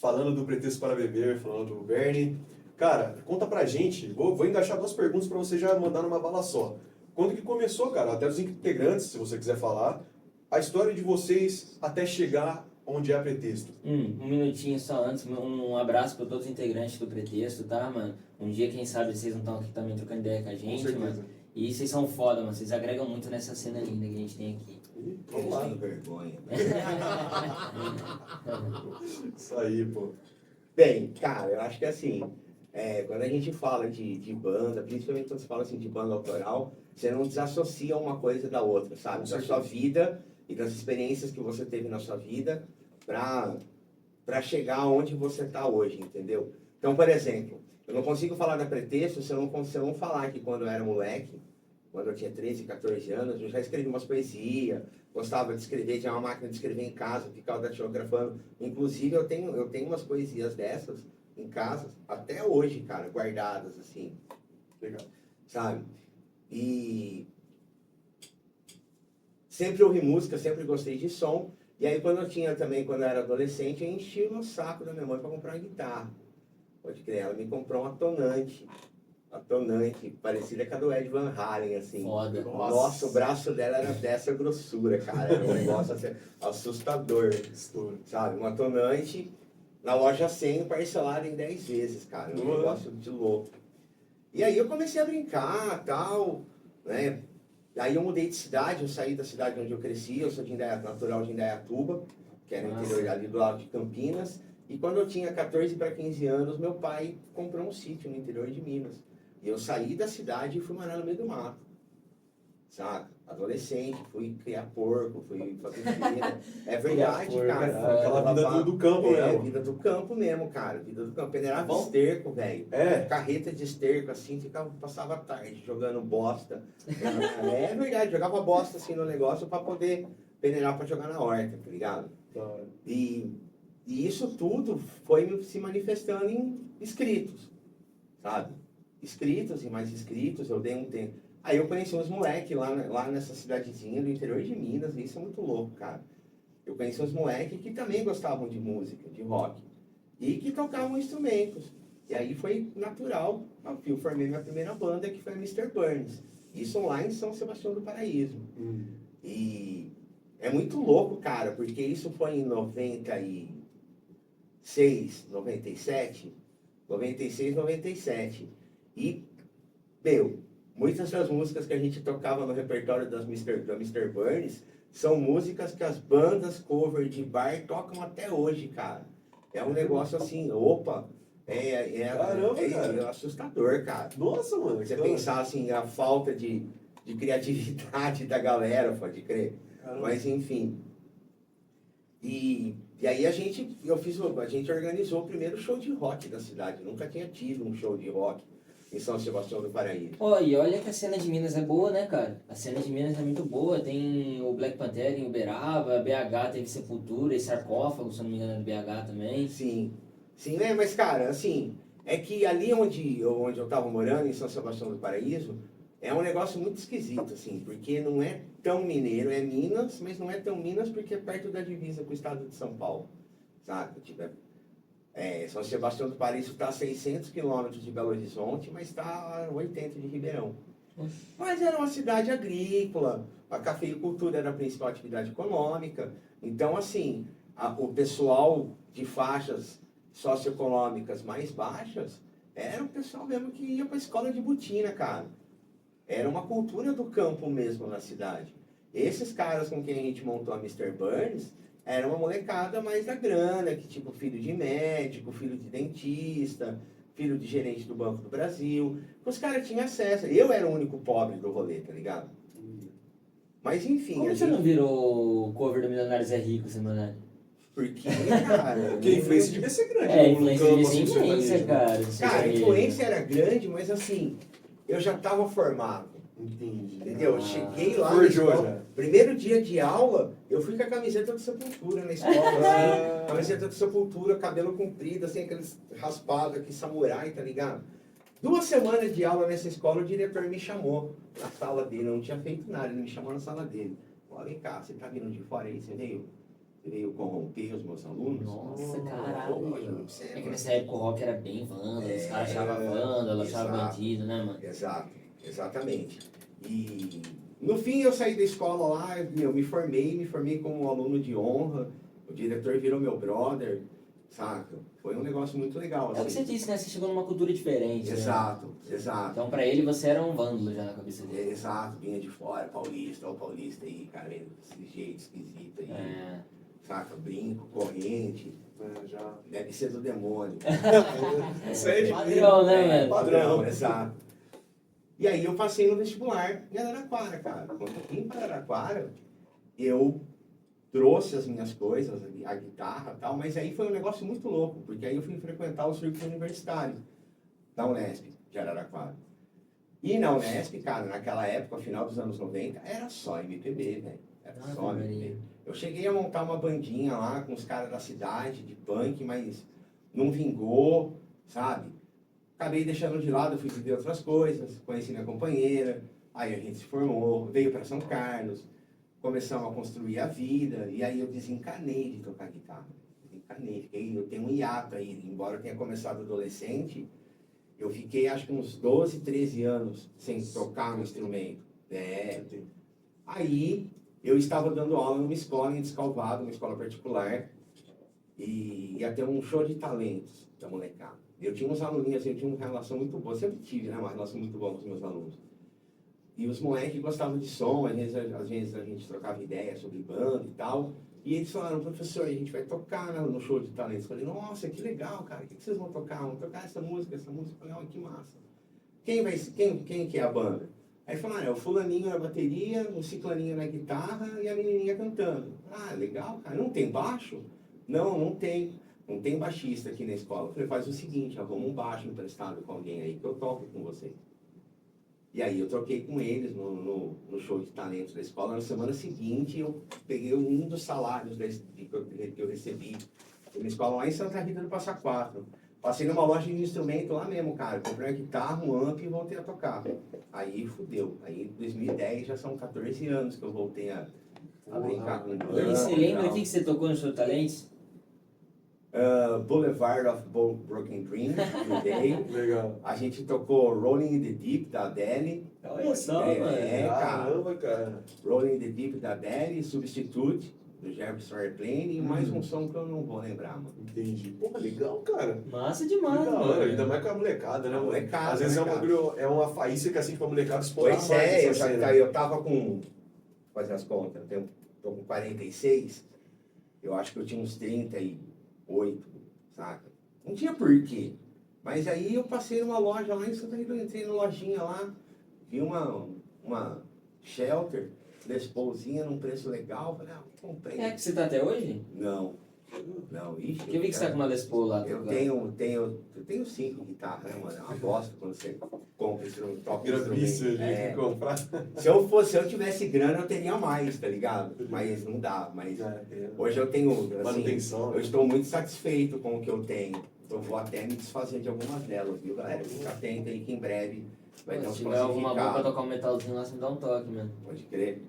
falando do Pretexto para Beber, falando do Bernie. Cara, conta pra gente, vou engaixar 2 perguntas pra você já mandar numa bala só. Quando que começou, cara, até os integrantes, se você quiser falar, a história de vocês até chegar onde é a Pretexto? Um minutinho só antes, um abraço para todos os integrantes do Pretexto, tá, mano? Um dia, quem sabe, vocês não estão aqui também trocando ideia com a gente, certeza. mano. E vocês são foda, mano. Vocês agregam muito nessa cena linda que a gente tem aqui. Vamos lá. Sem vergonha. Isso aí, pô. Bem, cara, eu acho que assim, quando a gente fala de banda, principalmente quando você fala assim de banda autoral, você não desassocia uma coisa da outra, sabe? Da sua vida e das experiências que você teve na sua vida para chegar onde você está hoje, entendeu? Então, por exemplo, eu não consigo falar da Pretexto se eu não falar que quando eu era moleque, quando eu tinha 13, 14 anos, eu já escrevi umas poesias, gostava de escrever, tinha uma máquina de escrever em casa, ficava datilografando. Inclusive, eu tenho umas poesias dessas em casa, até hoje, cara, guardadas, assim. Legal. Sabe? E sempre ouvi música, sempre gostei de som. E aí, quando eu era adolescente, eu enchi o saco da minha mãe para comprar uma guitarra. Pode crer, ela me comprou uma tonante, parecida com a do Ed Van Halen, assim. Foda. Nossa, o braço dela era dessa grossura, cara. Era um negócio assim, assustador, sabe? Uma tonante na loja 100, parcelada em 10 vezes, cara. Um negócio de louco. E aí eu comecei a brincar, tal, né? Aí eu mudei de cidade, eu saí da cidade onde eu cresci, eu sou natural de Indaiatuba, que era no interior ali do lado de Campinas. E quando eu tinha 14 para 15 anos, meu pai comprou um sítio no interior de Minas. E eu saí da cidade e fui morar no meio do mato, saca? Adolescente, fui criar porco, fui fazer feira. É verdade, Porco, cara. aquela vida do campo mesmo. Vida do campo mesmo, cara. Vida do campo. Peneirava esterco, velho. Carreta de esterco, assim, passava a tarde jogando bosta. É verdade, jogava bosta assim no negócio pra poder peneirar pra jogar na horta, tá ligado? E isso tudo foi se manifestando em escritos, sabe? Escritos e mais escritos, eu dei um tempo. Aí eu conheci uns moleques lá nessa cidadezinha do interior de Minas, e isso é muito louco, cara. Eu conheci uns moleques que também gostavam de música, de rock, e que tocavam instrumentos. E aí foi natural, eu formei minha primeira banda, que foi a Mr. Burns. Isso lá em São Sebastião do Paraíso. E é muito louco, cara, porque isso foi em 96, 97. E, muitas das músicas que a gente tocava no repertório da Mr. Burns são músicas que as bandas cover de bar tocam até hoje, cara. É um negócio assim, Caramba, é assustador, cara. Nossa, mano. Você pensar assim, a falta de criatividade da galera, pode crer. Caramba. Mas enfim. E aí a gente organizou o primeiro show de rock da cidade. Nunca tinha tido um show de rock em São Sebastião do Paraíso. E olha que a cena de Minas é boa, né, cara? A cena de Minas é muito boa. Tem o Black Panther em Uberaba, BH teve Sepultura e Sarcófago, se eu não me engano, é do BH também. Sim, né? Mas, cara, assim, é que ali onde eu tava morando, em São Sebastião do Paraíso, é um negócio muito esquisito, assim, porque não é tão mineiro, é Minas, mas não é tão Minas porque é perto da divisa com o estado de São Paulo, sabe? Tipo, São Sebastião do Paraíso está a 600 quilômetros de Belo Horizonte, mas está a 80 de Ribeirão. Mas era uma cidade agrícola, a cafeicultura era a principal atividade econômica. Então, assim, o pessoal de faixas socioeconômicas mais baixas era o pessoal mesmo que ia para a escola de botina, cara. Era uma cultura do campo mesmo na cidade. Esses caras com quem a gente montou a Mr. Burns era uma molecada mais da grana, que tipo filho de médico, filho de dentista, filho de gerente do Banco do Brasil. Os caras tinham acesso. Eu era o único pobre do rolê, tá ligado? Mas enfim... Como você não virou o cover do Milionários é Rico, semana? Porque, cara... Porque a influência devia ser grande. A influência devia ser imensa, cara. Cara, a influência era grande, mas assim, eu já estava formado. Entendi. Entendeu? Eu cheguei lá Forjou na escola, já. primeiro dia de aula, eu fui com a camiseta do Sepultura na escola, assim, camiseta do Sepultura, cabelo comprido, assim, aqueles raspados aqui, samurai, tá ligado? 2 semanas de aula nessa escola, o diretor me chamou na sala dele, eu não tinha feito nada, ele me chamou na sala dele. Falou, vem cá, você tá vindo de fora aí, você veio veio corromper os meus alunos. Nossa, Pô, caralho. eu juro pra você, É que mano. nessa época o rock era bem vândalo, os caras achavam vândalo, achavam exato. bandido, né, mano? Exato, exatamente. E no fim eu saí da escola lá, eu me formei como um aluno de honra, o diretor virou meu brother, saca? Foi um negócio muito legal, É o que você assim. disse, né? Você chegou numa cultura diferente, né? Exato, exato. Então pra ele você era um vândalo já na cabeça dele. Exato, vinha de fora, paulista, ó o paulista aí, cara, desse jeito esquisito aí, É. saca? Brinco, corrente, Já. deve ser do demônio. Isso aí é de Padrão, né, velho? Padrão, exato. E aí eu passei no vestibular em Araraquara, cara. Quando eu vim para Araraquara, eu trouxe as minhas coisas, a guitarra e tal, mas aí foi um negócio muito louco, porque aí eu fui frequentar o circuito universitário da Unesp de Araraquara. E na Unesp, cara, naquela época, final dos anos 90, era só MPB, velho. Era só MPB. Eu cheguei a montar uma bandinha lá com os caras da cidade, de punk, mas não vingou, sabe? Acabei deixando de lado, fui viver outras coisas, conheci minha companheira, aí a gente se formou, veio para São Carlos, começamos a construir a vida, e aí eu desencanei de tocar guitarra. Desencanei, eu tenho um hiato aí, embora eu tenha começado adolescente, eu fiquei acho que uns 12, 13 anos sem tocar um instrumento. Aí eu estava dando aula numa escola em Descalvado, uma escola particular, e ia ter um show de talentos da molecada. Eu tinha uns aluninhos, assim, eu tinha uma relação muito boa, sempre tive, né, uma relação muito boa com os meus alunos. E os moleques gostavam de som, às vezes a gente trocava ideia sobre banda e tal. E eles falaram, professor, a gente vai tocar no show de talentos. Eu falei, nossa, que legal, cara, o que vocês vão tocar? Vão tocar essa música. Eu falei, olha, que massa. Quem que é a banda? Aí falaram, é o fulaninho na bateria, o ciclaninho na guitarra e a menininha cantando. Ah, legal, cara, não tem baixo? Não tem. Não tem baixista aqui na escola. Eu falei, faz o seguinte, arruma um baixo emprestado com alguém aí que eu toco com você. E aí eu troquei com eles no show de talentos da escola. Na semana seguinte eu peguei um dos salários que eu recebi. Uma escola lá em Santa Rita do Passa Quatro. Passei numa loja de instrumento lá mesmo, cara. Comprei uma guitarra, um amp e voltei a tocar. Aí fudeu. Aí em 2010 já são 14 anos que eu voltei a brincar com E banda. aí, você lembra o que você tocou no seu Talentos? Boulevard of Broken Dreams, do Day. Legal. A gente tocou Rolling in the Deep, da Adele. Olha só, É, mano. cara. Caramba, cara. Rolling in the Deep, da Adele. Substitute, do Jefferson Airplane. E mais um som que eu não vou lembrar, mano. Entendi. Porra, legal, cara. Massa Que demais, da hora, mano. ainda mais com a molecada, né? A mano? molecada, Às vezes né, é, cara? é uma faísca assim pra molecada explorar Pois mais é, essa cena. eu tava com... Fazer as contas, tô com 46. Eu acho que eu tinha uns 38, saca? Não tinha porquê. Mas aí eu passei numa loja lá em Santa Rita, eu entrei na lojinha lá, vi uma Shelter, Les Paulzinha num preço legal, falei, comprei. É que você tá até hoje? Não, ixi. Que eu vi que você tá com uma Les Paul lá. Eu tenho 5 guitarras, né, mano? É uma bosta quando você compra instrumento, toca Grabíssimo, instrumento. gente, que comprar. Se eu tivesse grana, eu teria mais, tá ligado? Mas não dá, mas hoje eu tenho, assim, Manutenção. eu estou muito satisfeito com o que eu tenho. Então vou até me desfazer de algumas delas, viu, galera? Fica atento aí que em breve vai ter Se uns tiver alguma boa pra classificados. tocar um metalzinho lá, você me dá um toque, mano. Pode crer.